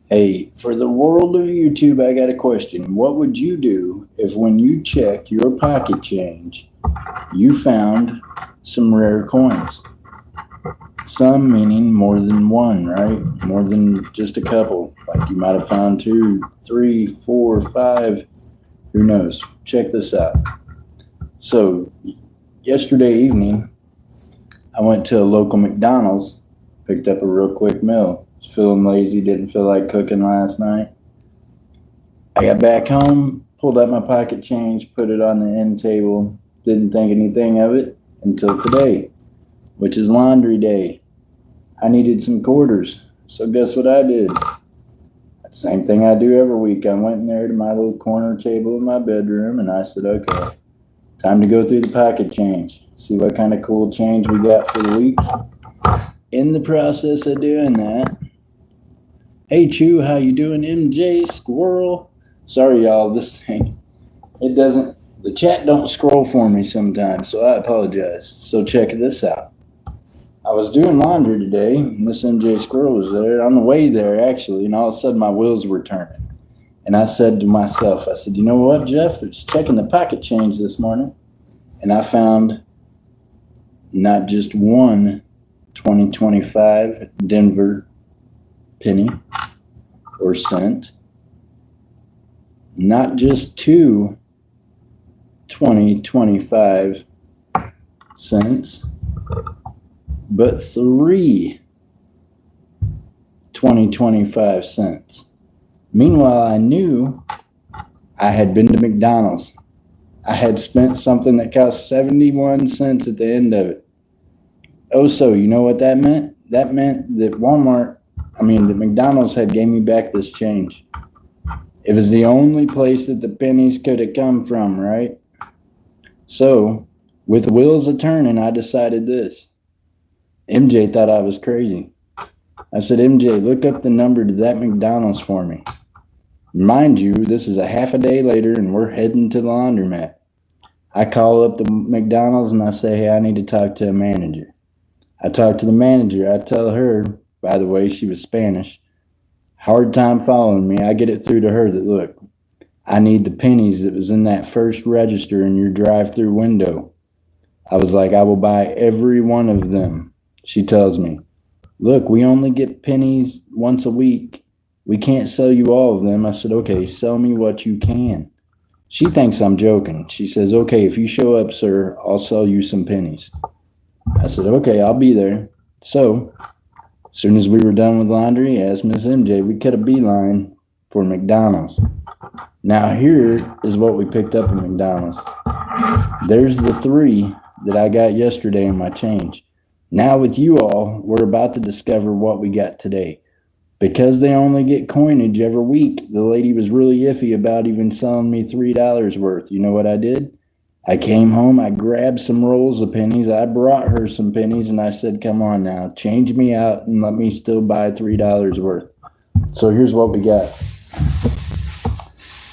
Hey, for the world of YouTube, I got a question. What would you do if when you checked your pocket change, you found some rare coins? Some meaning more than one, right? More than just a couple. Like you might have found two, three, four, five. Who knows? Check this out. So, yesterday evening, I went to a local McDonald's, picked up a real quick meal. Was feeling lazy, didn't feel like cooking last night. I got back home, pulled out my pocket change, put it on the end table, didn't think anything of it until today, which is laundry day. I needed some quarters, so guess what I did? Same thing I do every week. I went in there to my little corner table in my bedroom and I said, okay, time to go through the pocket change, see what kind of cool change we got for the week. In the process of doing that, hey Chew, how you doing? MJ Squirrel. Sorry y'all, this thing, the chat don't scroll for me sometimes, so I apologize. So check this out. I was doing laundry today, and this MJ Squirrel was there, on the way there actually, and all of a sudden my wheels were turning. And I said to myself, I said, you know what, Jeff? I was checking the pocket change this morning, and I found not just one 2025 Denver penny or cent, not just two 2025 cents, but three 2025 cents. Meanwhile, I knew I had been to McDonald's. I had spent something that cost 71 cents at the end of it. Oh, so you know what that meant? That meant that that McDonald's had gave me back this change. It was the only place that the pennies could have come from, right? So, with the wheels a turning, I decided this. MJ thought I was crazy. I said, MJ, look up the number to that McDonald's for me. Mind you, this is a half a day later and we're heading to the laundromat. I call up the McDonald's and I say, hey, I need to talk to a manager. I talk to the manager. I tell her, by the way, she was Spanish. Hard time following me. I get it through to her that, look, I need the pennies that was in that first register in your drive-through window. I was like, I will buy every one of them. She tells me, look, we only get pennies once a week. We can't sell you all of them. I said, okay, sell me what you can. She thinks I'm joking. She says, okay, if you show up, sir, I'll sell you some pennies. I said, okay, I'll be there. So, as soon as we were done with laundry, asked Miss MJ, we cut a beeline for McDonald's. Now, here is what we picked up at McDonald's. There's the three that I got yesterday in my change. Now with you all, we're about to discover what we got today. Because they only get coinage every week, the lady was really iffy about even selling me $3 worth. You know what I did? I came home, I grabbed some rolls of pennies, I brought her some pennies, and I said, come on now, change me out and let me still buy $3 worth. So here's what we got.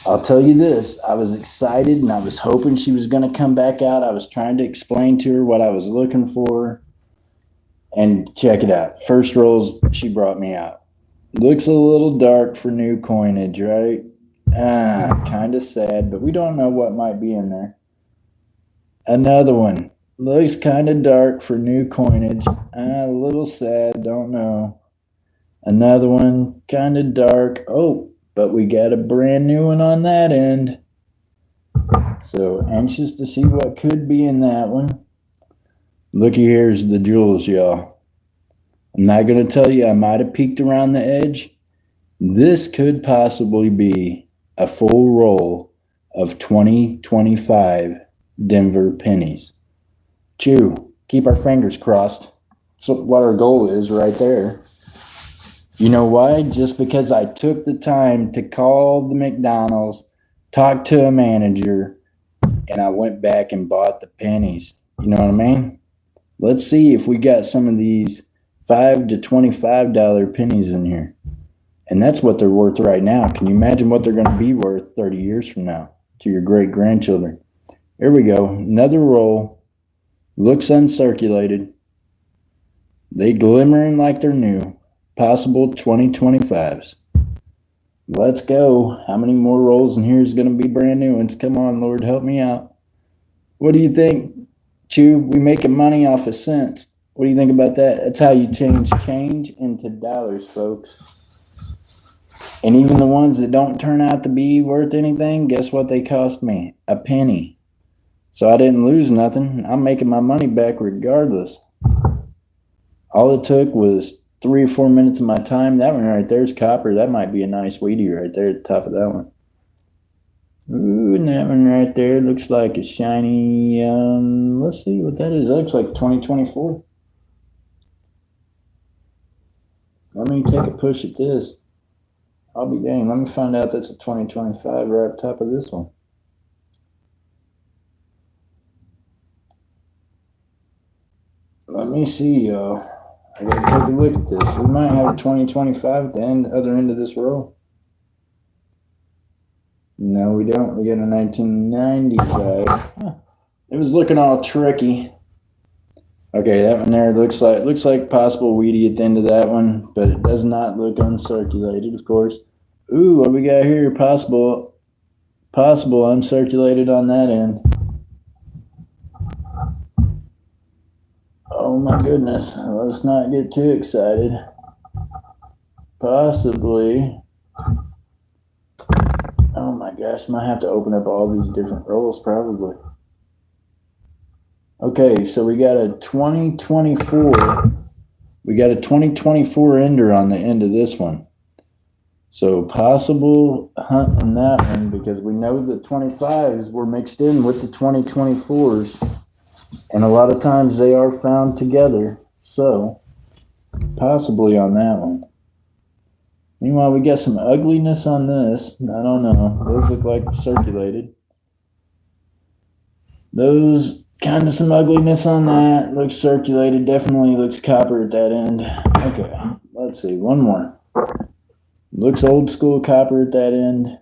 I'll tell you this, I was excited and I was hoping she was going to come back out. I was trying to explain to her what I was looking for. And check it out. First rolls she brought me out. Looks a little dark for new coinage, right? Kind of sad, but we don't know what might be in there. Another one. Looks kind of dark for new coinage. A little sad, don't know. Another one, kind of dark. Oh, but we got a brand new one on that end. So anxious to see what could be in that one. Looky here's the jewels, y'all. I'm not going to tell you I might have peeked around the edge. This could possibly be a full roll of 2025 Denver pennies. Chew, keep our fingers crossed. That's what our goal is right there. You know why? Just because I took the time to call the McDonald's, talk to a manager, and I went back and bought the pennies. You know what I mean? Let's see if we got some of these $5 to $25 pennies in here. And that's what they're worth right now. Can you imagine what they're going to be worth 30 years from now to your great-grandchildren? Here we go. Another roll. Looks uncirculated. They glimmering like they're new. Possible 2025s. Let's go. How many more rolls in here is going to be brand new ones? Come on, Lord, help me out. What do you think, Chew? We making money off of cents. What do you think about that? That's how you change into dollars, folks. And even the ones that don't turn out to be worth anything, guess what they cost me? A penny. So I didn't lose nothing. I'm making my money back regardless. All it took was 3 or 4 minutes of my time. That one right there is copper. That might be a nice Wheatie right there at the top of that one. Ooh, and that one right there looks like a shiny, let's see what that is. That looks like 2024. Let me take a push at this. I'll be dang. Let me find out that's a 2025 right up top of this one. Let me see, y'all. I gotta take a look at this. We might have a 2025 at the other end of this row. No, we don't. We got a 1995. Huh. It was looking all tricky. Okay, that one there looks like possible Wheatie at the end of that one, but it does not look uncirculated, of course. Ooh, what we got here? Possible uncirculated on that end. Oh my goodness, let's not get too excited. Possibly. Oh my gosh, might have to open up all these different rolls probably. Okay, so we got a 2024. We got a 2024 ender on the end of this one. So possible hunt on that one because we know the 25s were mixed in with the 2024s. And a lot of times they are found together. So possibly on that one. Meanwhile, we got some ugliness on this. I don't know. Those look like circulated. Those kind of some ugliness on that. Looks circulated. Definitely looks copper at that end. Okay, let's see. One more. Looks old school copper at that end.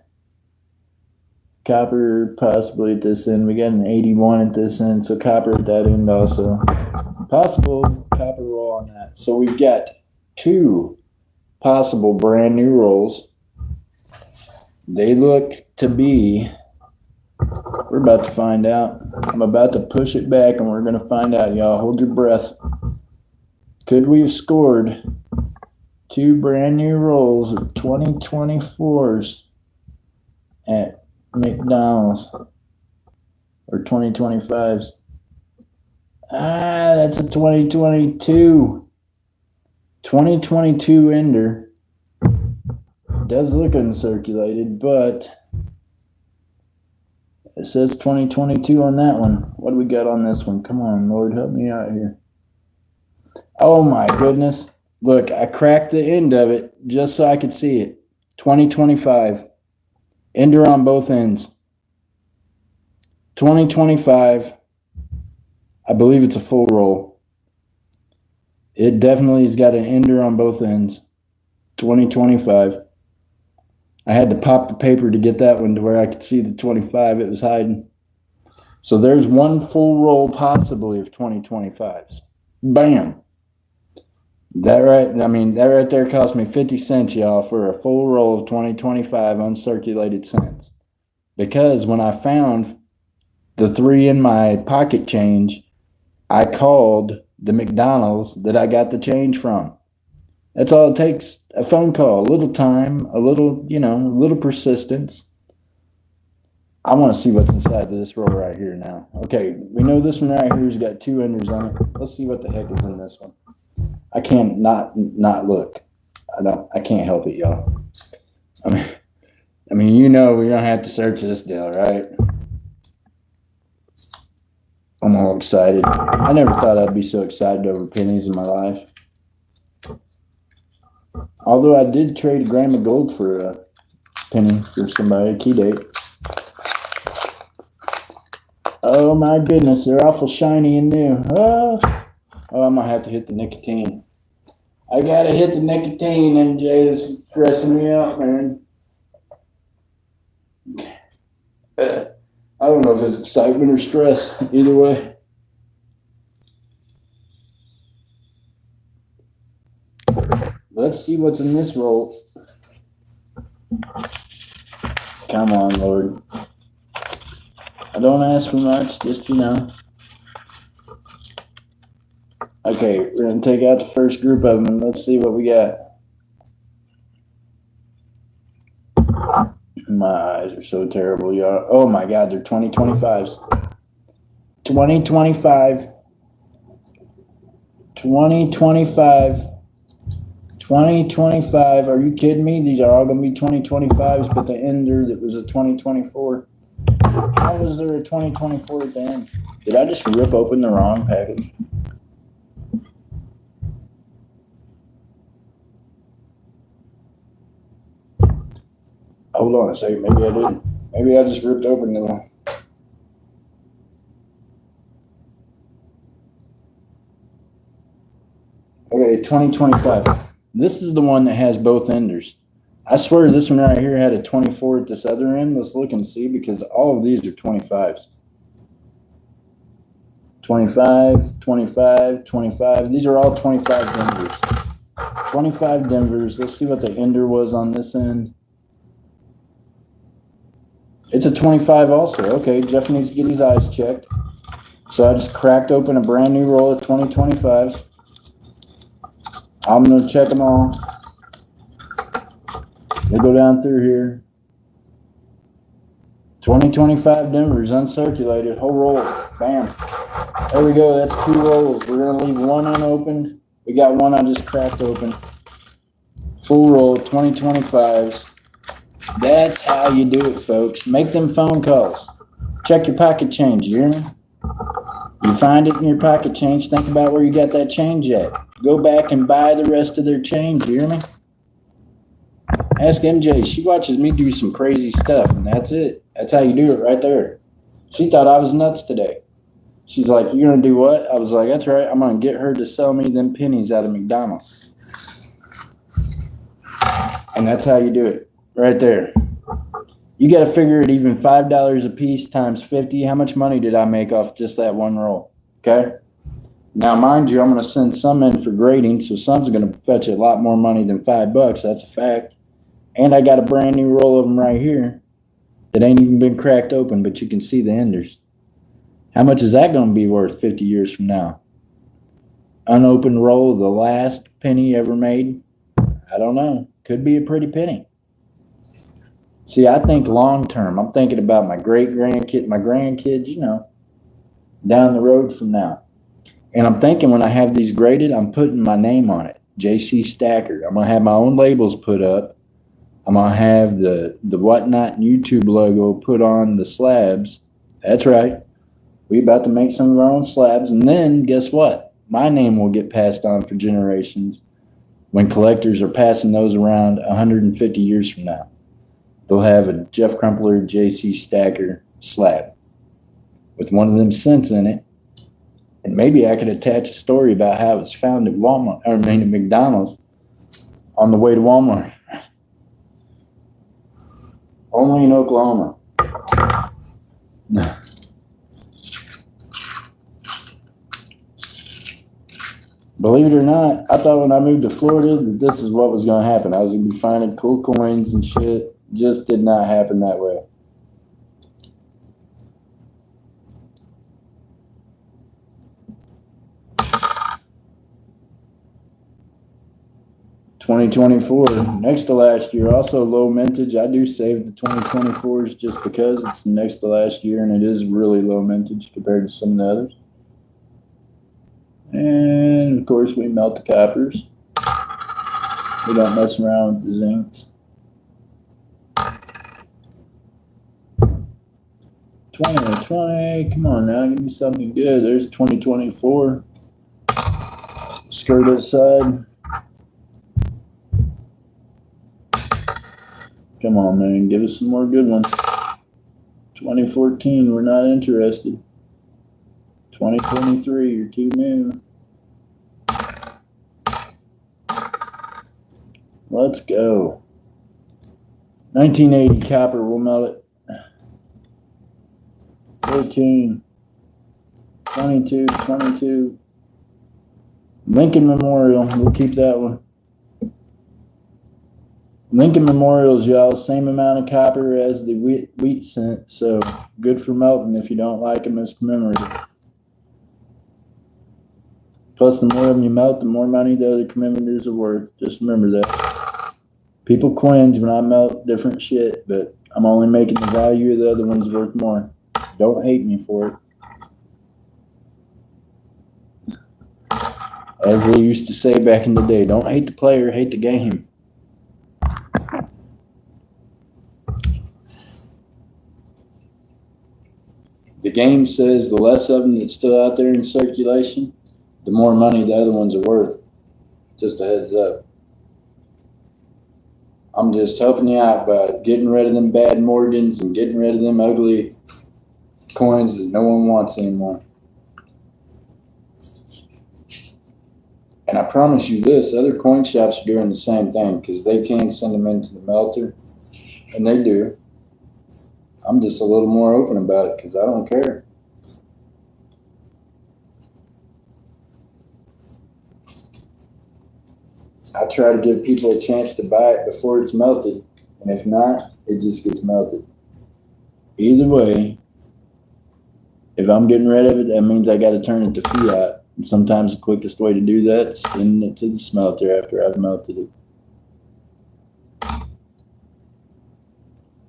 Copper possibly at this end. We got an 81 at this end. So copper at that end also. Possible copper roll on that. So we've got 2 possible brand new rolls. They look to be, we're about to find out. I'm about to push it back and we're going to find out, y'all. Hold your breath. Could we have scored 2 brand new rolls of 2024s at McDonald's or 2025s? That's a 2022. 2022 ender. Does look uncirculated, but it says 2022 on that one. What do we got on this one? Come on, Lord, help me out here. Oh my goodness. Look, I cracked the end of it just so I could see it. 2025. Ender on both ends. 2025. I believe it's a full roll. It definitely has got an ender on both ends. 2025. I had to pop the paper to get that one to where I could see the 25. It was hiding. So there's one full roll possibly of 2025s. Bam. That right there cost me 50 cents, y'all, for a full roll of 2025 uncirculated cents. Because when I found the 3 in my pocket change, I called the McDonald's that I got the change from. That's all it takes. A phone call, a little time, a little persistence. I want to see what's inside of this roll right here now. Okay, we know this one right here's got 2 enders on it. Let's see what the heck is in this one. I can't not look. I can't help it, y'all. I mean, we don't have to search this deal, right? I'm all excited. I never thought I'd be so excited over pennies in my life. Although I did trade a gram of gold for a penny for somebody, a key date. Oh my goodness, they're awful shiny and new. Oh, I might have to hit the nicotine. I gotta hit the nicotine, MJ. This is stressing me out, man. I don't know if it's excitement or stress. Either way. Let's see what's in this roll. Come on, Lord. I don't ask for much, just, Okay, we're going to take out the first group of them and let's see what we got. My eyes are so terrible, y'all. Oh my God, they're 2025s. 2025. 2025. 2025. Are you kidding me? These are all going to be 2025s, but the ender that was a 2024. How was there a 2024 at the end? Did I just rip open the wrong package? Hold on a second. Maybe I didn't. Maybe I just ripped open the one. Okay, 2025. This is the one that has both enders. I swear this one right here had a 24 at this other end. Let's look and see because all of these are 25s. 25, 25, 25. These are all 25 Denvers. 25 Denvers. Let's see what the ender was on this end. It's a 25 also. Okay, Jeff needs to get his eyes checked. So I just cracked open a brand new roll of 2025s. I'm going to check them all. We'll go down through here. 2025 Denvers, uncirculated, whole roll. Bam. There we go. That's 2 rolls. We're going to leave one unopened. We got one I just cracked open. Full roll, 2025s. That's how you do it, folks. Make them phone calls. Check your pocket change, you hear me? You find it in your pocket change, think about where you got that change at. Go back and buy the rest of their change, you hear me? Ask MJ. She watches me do some crazy stuff, and that's it. That's how you do it right there. She thought I was nuts today. She's like, "You're going to do what?" I was like, "That's right. I'm going to get her to sell me them pennies out of McDonald's." And that's how you do it. Right there. You got to figure it even $5 a piece times 50. How much money did I make off just that one roll? Okay. Now, mind you, I'm going to send some in for grading, so some's going to fetch a lot more money than $5. That's a fact. And I got a brand new roll of them right here that ain't even been cracked open, but you can see the enders. How much is that going to be worth 50 years from now? Unopened roll of the last penny ever made? I don't know. Could be a pretty penny. See, I think long term. I'm thinking about my great-grandkid, my grandkids, down the road from now. And I'm thinking when I have these graded, I'm putting my name on it, JC Stacker. I'm going to have my own labels put up. I'm going to have the Whatnot YouTube logo put on the slabs. That's right. We about to make some of our own slabs. And then guess what? My name will get passed on for generations when collectors are passing those around 150 years from now. They'll have a Jeff Crumpler JC Stacker slab with one of them cents in it. And maybe I could attach a story about how it was found at at McDonald's on the way to Walmart. Only in Oklahoma. Believe it or not, I thought when I moved to Florida that this is what was going to happen. I was going to be finding cool coins and shit. Just did not happen that way. $2024, next to last year, also low mintage. I do save the 2024s just because it's next to last year and it is really low mintage compared to some of the others. And of course, we melt the coppers. We don't mess around with the zincs. 2020, come on now, give me something good. There's 2024. Skirt aside. Come on, man, give us some more good ones. 2014, we're not interested. 2023, you're too new. Let's go. 1980 copper, we'll melt it. 13, 22. Lincoln Memorial, we'll keep that one. Lincoln Memorials, y'all, same amount of copper as the wheat cent, so good for melting if you don't like them as commemorative. Plus, the more of them you melt, the more money the other commemoratives are worth. Just remember that. People cringe when I melt different shit, but I'm only making the value of the other ones worth more. Don't hate me for it. As they used to say back in the day, don't hate the player, hate the game. The game says the less of them that's still out there in circulation, the more money the other ones are worth. Just a heads up. I'm just helping you out by getting rid of them bad Morgans and getting rid of them ugly coins that no one wants anymore. And I promise you this, other coin shops are doing the same thing because they can send them into the melter, and they do. I'm just a little more open about it because I don't care. I try to give people a chance to buy it before it's melted, and if not, it just gets melted. Either way, if I'm getting rid of it, that means I got to turn it to fiat. And sometimes the quickest way to do that is sending it to the smelter after I've melted it.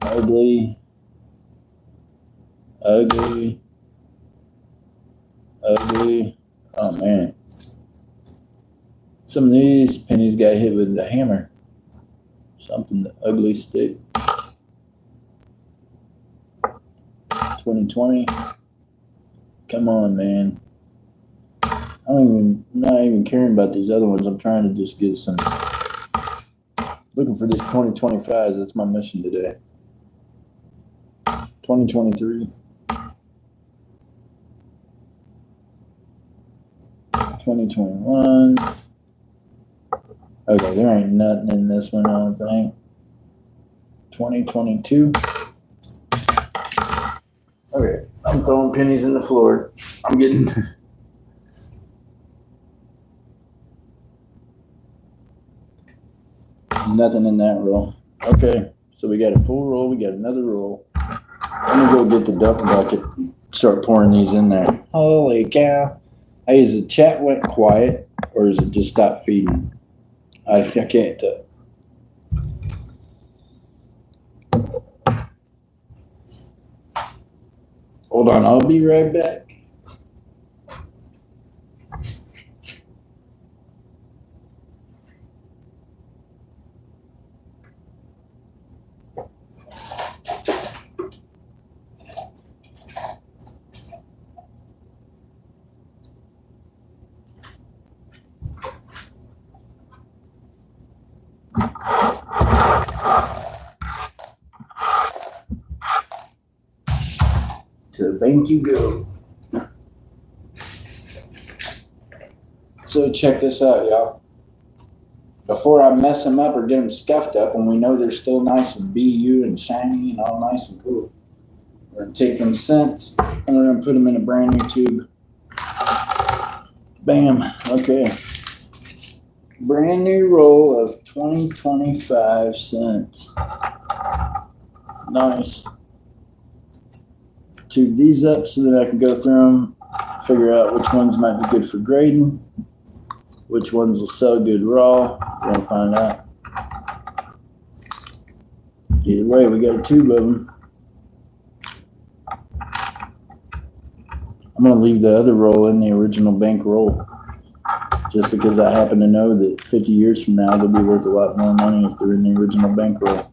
Ugly. Ugly. Ugly. Oh, man. Some of these pennies got hit with the hammer. Something, the ugly stick. 2020. Come on, man. I'm not even caring about these other ones. I'm trying to just get some. Looking for this 2025s. That's my mission today. 2023. 2021. Okay, there ain't nothing in this one, I don't think. 2022. Okay, I'm throwing pennies in the floor. I'm getting... Nothing in that roll. Okay, so we got a full roll. We got another roll. I'm going to go get the dump bucket and start pouring these in there. Holy cow. Hey, is the chat went quiet or is it just stopped feeding? I can't tell. Hold on, I'll be right back. To the bank you go. So check this out, y'all. Before I mess them up or get them scuffed up, and we know they're still nice and BU and shiny and all nice and cool, we're going to take them cents and we're going to put them in a brand new tube. Bam. Okay. Brand new roll of 2025 cents. Nice. Tube these up so that I can go through them, figure out which ones might be good for grading, which ones will sell good raw. We're going to find out. Either way, we got a tube of them. I'm going to leave the other roll in the original bank roll just because I happen to know that 50 years from now they'll be worth a lot more money if they're in the original bank roll.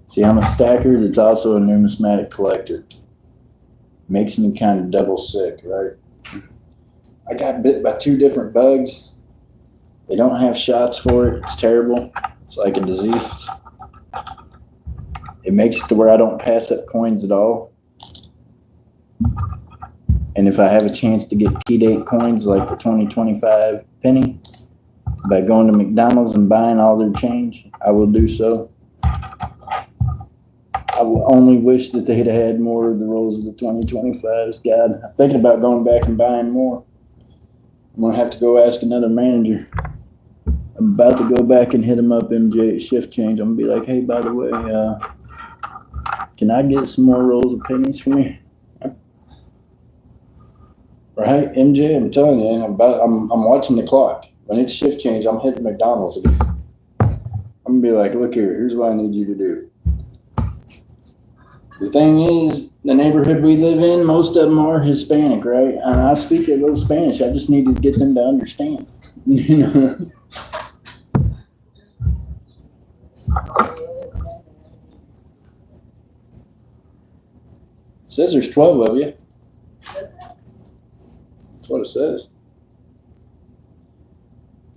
See, I'm a stacker that's also a numismatic collector. Makes me kind of double sick, right? I got bit by 2 different bugs. They don't have shots for it. It's terrible. It's like a disease. It makes it to where I don't pass up coins at all. And if I have a chance to get key date coins like the 2025 penny by going to McDonald's and buying all their change, I will do so. I only wish that they'd had more of the rolls of the 2025s. God, I'm thinking about going back and buying more. I'm going to have to go ask another manager. I'm about to go back and hit him up, MJ, shift change. I'm going to be like, hey, by the way, can I get some more rolls of pennies for me? Right, MJ, I'm telling you, I'm watching the clock. When it's shift change, I'm hitting McDonald's again. I'm going to be like, look here, here's what I need you to do. The thing is, the neighborhood we live in, most of them are Hispanic, right? And I speak a little Spanish. I just need to get them to understand. You know? It says there's 12 of you. That's what it says.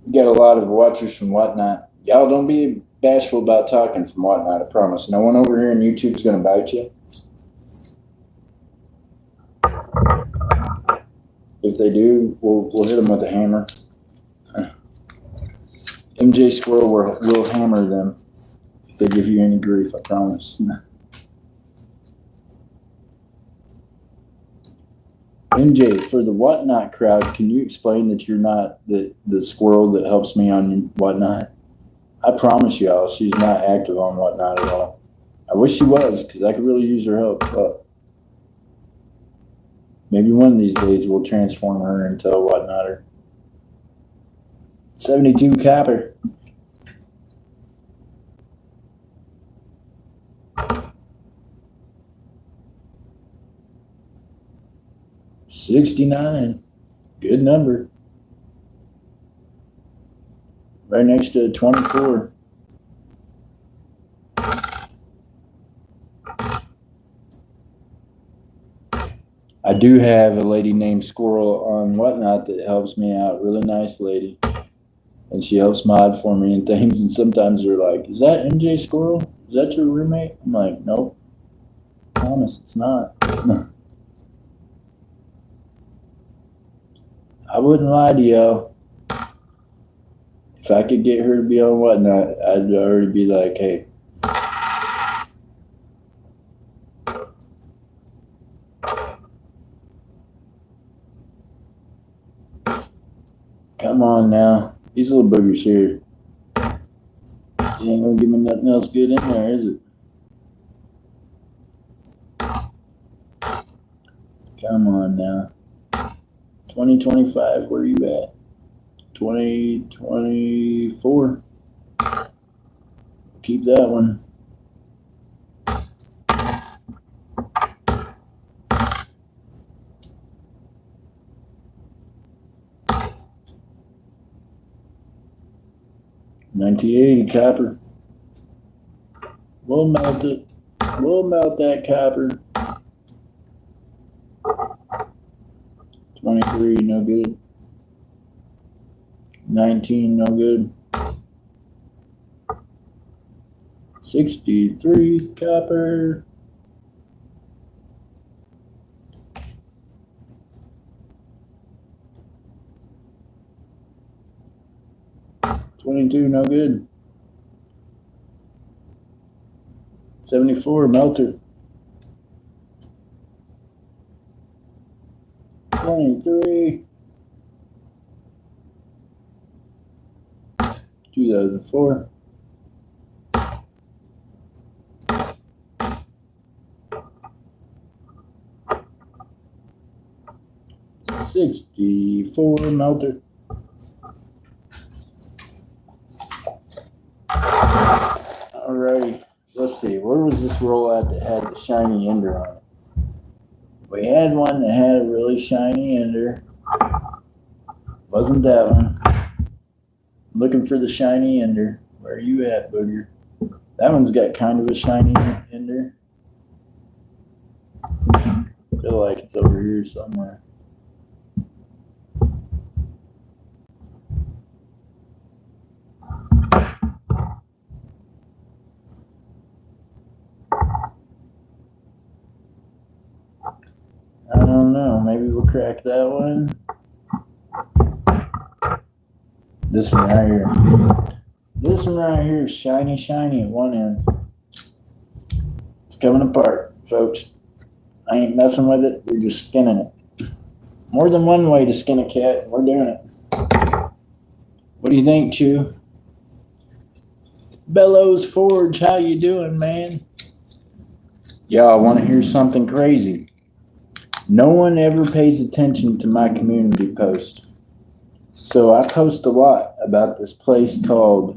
We got a lot of watchers from Whatnot. Y'all don't be bashful about talking from Whatnot, I promise. No one over here on YouTube's going to bite you. If they do, we'll hit them with a hammer. MJ Squirrel will hammer them if they give you any grief, I promise. MJ, for the Whatnot crowd, can you explain that you're not the squirrel that helps me on Whatnot? I promise y'all, she's not active on Whatnot at all. I wish she was, because I could really use her help. But maybe one of these days we'll transform her into a Whatnotter. 72 copper. $69. Good number. Right next to 24. I do have a lady named Squirrel on Whatnot that helps me out. Really nice lady. And she helps mod for me and things. And sometimes they're like, is that MJ Squirrel? Is that your roommate? I'm like, nope. I promise it's not. I wouldn't lie to y'all. If I could get her to be on Whatnot, I'd already be like, hey. Come on now. These little boogers here. You ain't gonna give me nothing else good in there, is it? Come on now. 2025, where are you at? 2024. Keep that one. $19.80 copper. We'll melt it. We'll melt that copper. 23, no good. 19, no good. 63 copper. $22, no good. 74, melter. 23. 2004. $64, melter. Alrighty, let's see. Where was this roll at that had the shiny ender on it? We had one that had a really shiny ender. Wasn't that one. Looking for the shiny ender. Where are you at, booger? That one's got kind of a shiny ender. I feel like it's over here somewhere. I don't know. Maybe we'll crack that one. This one right here. This one right here is shiny, shiny at one end. It's coming apart, folks. I ain't messing with it. We're just skinning it. More than one way to skin a cat. We're doing it. What do you think, Chew? Bellows Forge, how you doing, man? Y'all want to hear something crazy? No one ever pays attention to my community post. So I post a lot about this place called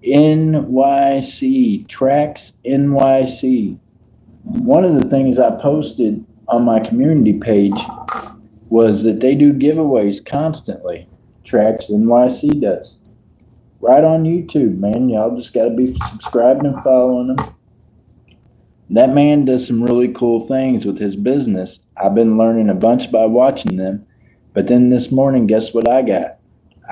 NYC, Tracks NYC. One of the things I posted on my community page was that they do giveaways constantly. Tracks NYC does. Right on YouTube, man. Y'all just got to be subscribed and following them. That man does some really cool things with his business. I've been learning a bunch by watching them. But then this morning, guess what I got?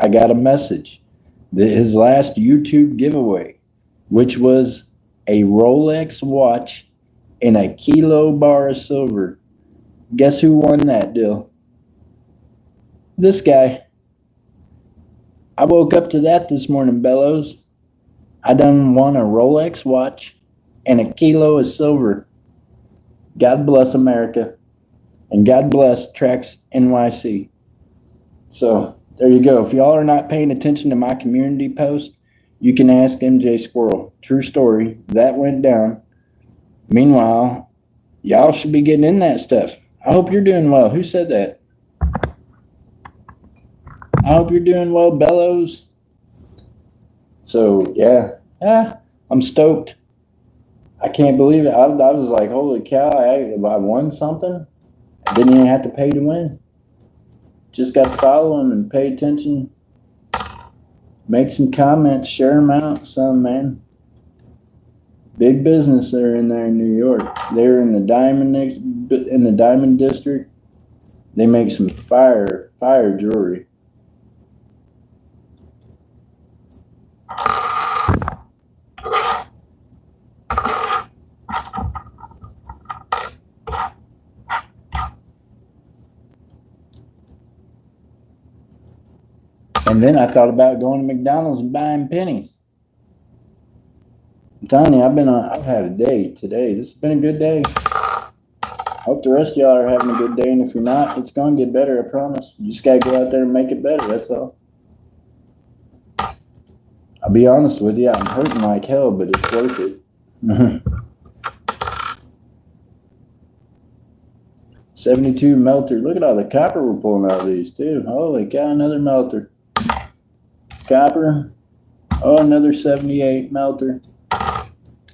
I got a message that his last YouTube giveaway, which was a Rolex watch and a kilo bar of silver. Guess who won that deal? This guy. I woke up to that this morning, Bellows. I done won a Rolex watch and a kilo of silver. God bless America. And God bless Tracks NYC. So there you go. If y'all are not paying attention to my community post, you can ask MJ Squirrel. True story. That went down. Meanwhile, y'all should be getting in that stuff. I hope you're doing well. Who said that? I hope you're doing well, Bellows. So, yeah. I'm stoked. I can't believe it. I was like, holy cow, I won something. I didn't even have to pay to win. Just got to follow them and pay attention. Make some comments, share them out, some man. Big business there in New York. They're in the Diamond District. They make some fire jewelry. And then I thought about going to McDonald's and buying pennies. I'm telling you, I've had a day today. This has been a good day. Hope the rest of y'all are having a good day, and if you're not, it's going to get better, I promise. You just got to go out there and make it better, that's all. I'll be honest with you, I'm hurting like hell, but it's worth it. 72 melter. Look at all the copper we're pulling out of these, too. Holy cow, another melter. Copper. Oh, another 78 melter.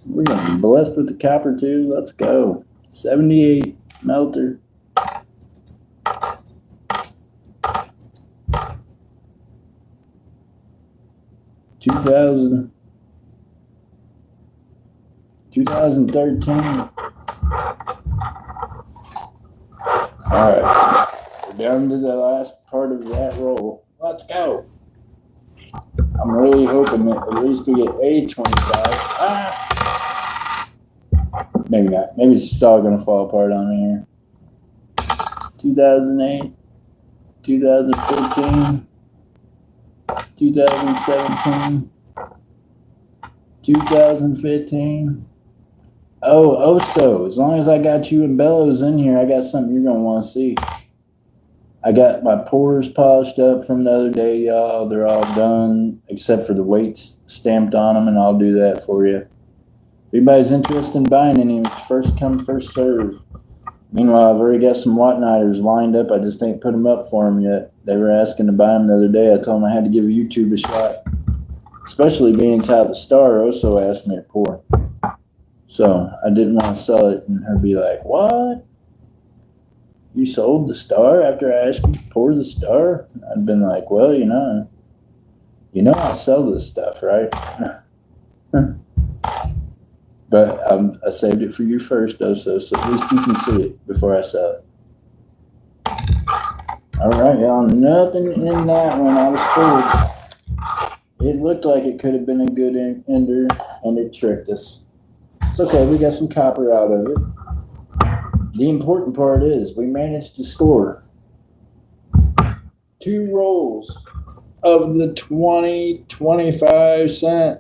We're going to be blessed with the copper, too. Let's go. 78 melter. $2,000. 2013. All right. We're down to the last part of that roll. Let's go. I'm really hoping that at least we get a 25. Maybe not. Maybe it's just all going to fall apart on me here. 2008, 2015, 2017, 2015. Oh, so as long as I got you and Bellows in here, I got something you're going to want to see. I got my pours polished up from the other day, y'all. They're all done except for the weights stamped on them, and I'll do that for you. If anybody's interested in buying any, it's first come, first serve. Meanwhile, I've already got some Watnighters lined up. I just ain't put them up for them yet. They were asking to buy them the other day. I told them I had to give YouTube a shot, especially being as how the Star also asked me to pour. So I didn't want to sell it and her be like, what? You sold the Star after I asked you to pour the Star? I'd been like, well, you know I sell this stuff, right? But I saved it for you first, though, so at least you can see it before I sell it. All right, y'all. Nothing in that one. I was fooled. It looked like it could have been a good ender, and it tricked us. It's okay. We got some copper out of it. The important part is we managed to score 2 rolls of the 20, 25 cent.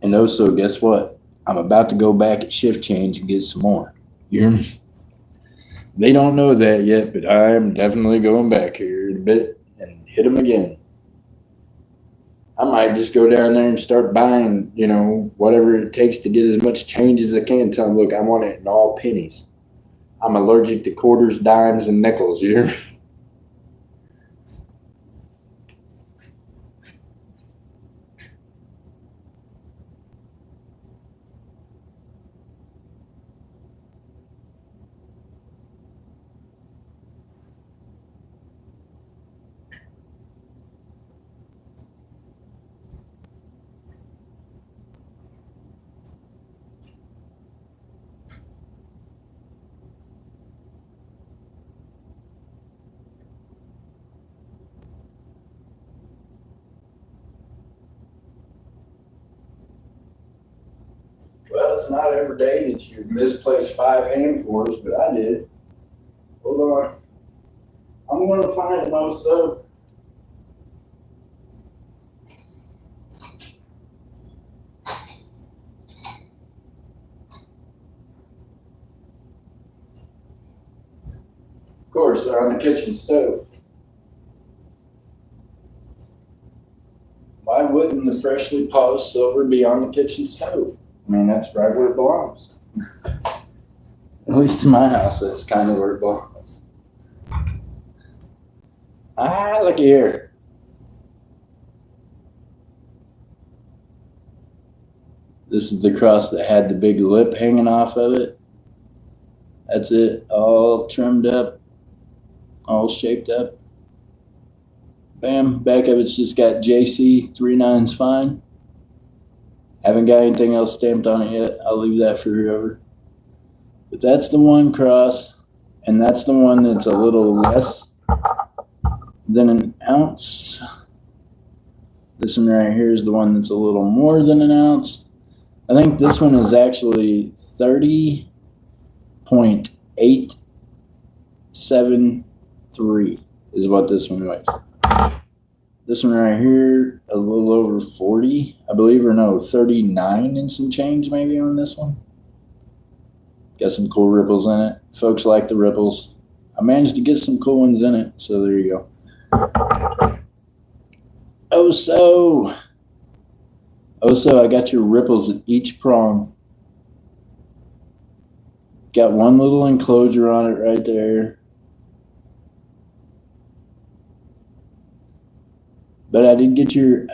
And also, guess what? I'm about to go back at shift change and get some more. You hear me? They don't know that yet, but I am definitely going back here in a bit and hit them again. I might just go down there and start buying, whatever it takes to get as much change as I can. Tell them, look, I want it in all pennies. I'm allergic to quarters, dimes, and nickels. You hear me? Well, it's not every day that you misplace 5 hand fours, but I did. Hold on. I'm going to find them also. Of course, they're on the kitchen stove. Why wouldn't the freshly polished silver be on the kitchen stove? I mean, that's right where it belongs. At least in my house, that's kind of where it belongs. Look here. This is the cross that had the big lip hanging off of it. That's it, all trimmed up, all shaped up. Bam, back of it's just got JC 39's fine. Haven't got anything else stamped on it yet. I'll leave that for whoever. But that's the one cross, and that's the one that's a little less than an ounce. This one right here is the one that's a little more than an ounce. I think this one is actually 30.873 is what this one weighs. This one right here, a little over 40, I believe, or no, 39 and some change maybe on this one. Got some cool ripples in it. Folks like the ripples. I managed to get some cool ones in it, so there you go. So I got your ripples at each prong. Got one little enclosure on it right there. But I did get your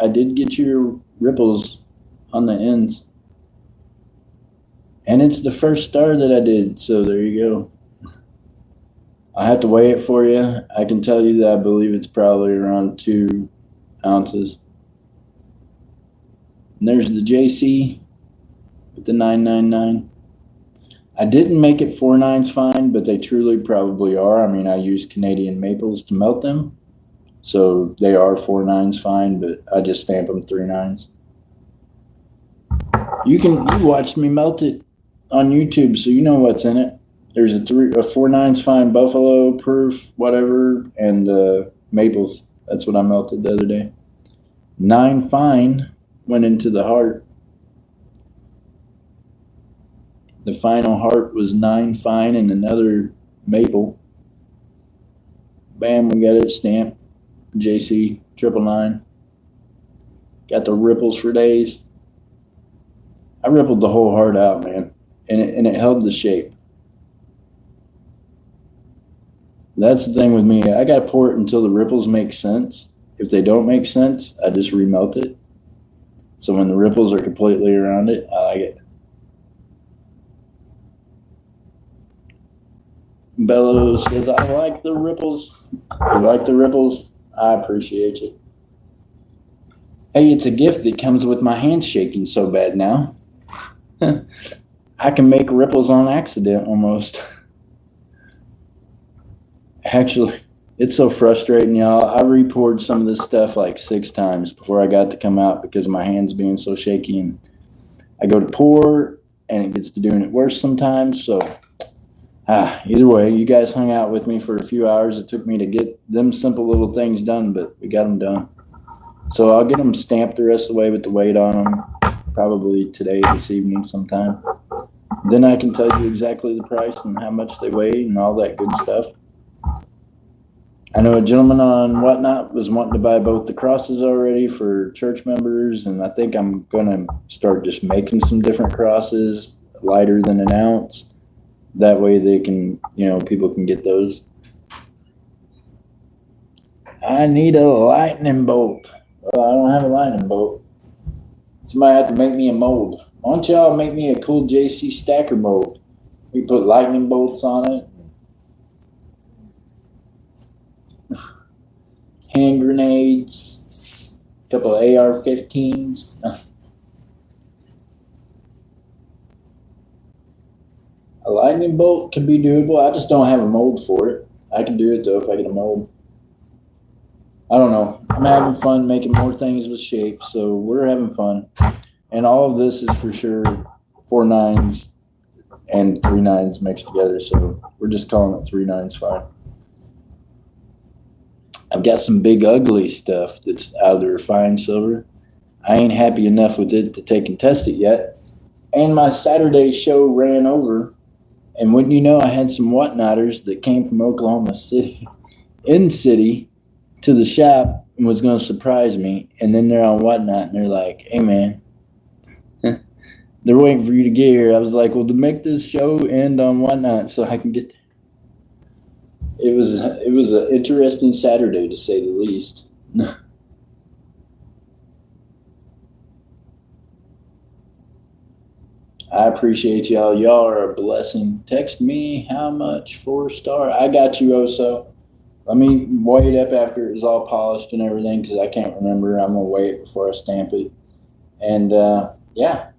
ripples on the ends. And it's the first star that I did, so there you go. I have to weigh it for you. I can tell you that I believe it's probably around 2 ounces. And there's the JC with the 999. I didn't make it 4/9 fine, but they truly probably are. I mean, I use Canadian maples to melt them. So they are 4/9 fine, but I just stamp them 3/9. You watched me melt it on YouTube, so you know what's in it. There's a 4/9 fine buffalo proof, whatever, and maples. That's what I melted the other day. 9 fine went into the heart. The final heart was 9 fine and another maple. Bam, we got it stamped. JC 999. Got the ripples for days. I rippled the whole heart out, man, and it held the shape. That's the thing with me. I got to pour it until the ripples make sense. If they don't make sense, I just remelt it. So when the ripples are completely around it, I like it. Bello says, I like the ripples. You like the ripples? I appreciate you. Hey, it's a gift that comes with my hands shaking so bad now. I can make ripples on accident almost. Actually, it's so frustrating, y'all. I re-poured some of this stuff like 6 times before I got to come out because of my hands being so shaky. And I go to pour, and it gets to doing it worse sometimes. So either way, you guys hung out with me for a few hours. It took me to get them simple little things done, but we got them done. So I'll get them stamped the rest of the way with the weight on them. probably today, this evening sometime. Then I can tell you exactly the price and how much they weigh and all that good stuff. I know a gentleman on Whatnot was wanting to buy both the crosses already for church members, and I think I'm going to start just making some different crosses, lighter than an ounce. That way they can, people can get those. I need a lightning bolt. Well, I don't have a lightning bolt. Somebody have to make me a mold. Why don't y'all make me a cool JC Stacker mold? We put lightning bolts on it. Hand grenades. A couple of AR-15s. A lightning bolt can be doable. I just don't have a mold for it. I can do it though if I get a mold. I don't know. I'm having fun making more things with shape, so we're having fun. And all of this is for sure 4 9s and 3 9s mixed together, so we're just calling it 3 9s fine. I've got some big ugly stuff that's out of the refined silver. I ain't happy enough with it to take and test it yet. And my Saturday show ran over. And wouldn't you know, I had some Whatnotters that came from Oklahoma City, in city, to the shop and was going to surprise me. And then they're on Whatnot and they're like, hey, man, they're waiting for you to get here. I was like, well, to make this show end on Whatnot so I can get there. It was an interesting Saturday, to say the least. I appreciate y'all. Y'all are a blessing. Text me how much 4-star. I got you, Oso. Let me weigh it up after it's all polished and everything because I can't remember. I'm going to weigh it before I stamp it. And, yeah,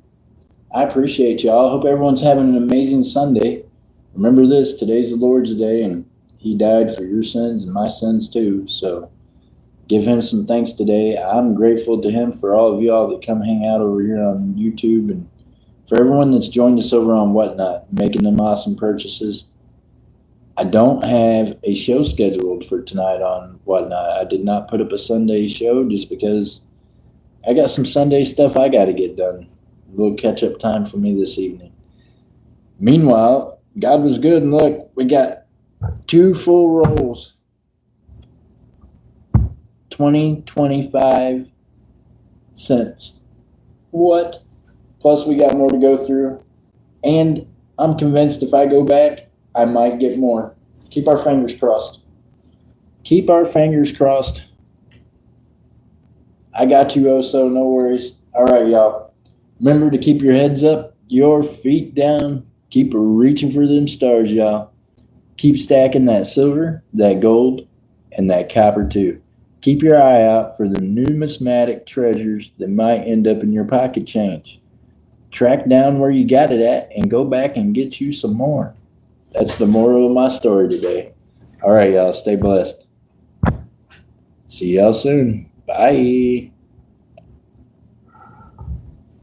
I appreciate y'all. I hope everyone's having an amazing Sunday. Remember this, today's the Lord's Day, and he died for your sins and my sins too. So give him some thanks today. I'm grateful to him for all of y'all that come hang out over here on YouTube and for everyone that's joined us over on Whatnot, making them awesome purchases. I don't have a show scheduled for tonight on Whatnot. I did not put up a Sunday show just because I got some Sunday stuff I got to get done. A little catch-up time for me this evening. Meanwhile, God was good, and look, we got 2 full rolls. 25 cents. What? Plus, we got more to go through. And I'm convinced if I go back, I might get more. Keep our fingers crossed. Keep our fingers crossed. I got you, Oso. No worries. All right, y'all. Remember to keep your heads up, your feet down. Keep reaching for them stars, y'all. Keep stacking that silver, that gold, and that copper, too. Keep your eye out for the numismatic treasures that might end up in your pocket change. Track down where you got it at and go back and get you some more. That's the moral of my story today. All right, y'all. Stay blessed. See y'all soon. Bye.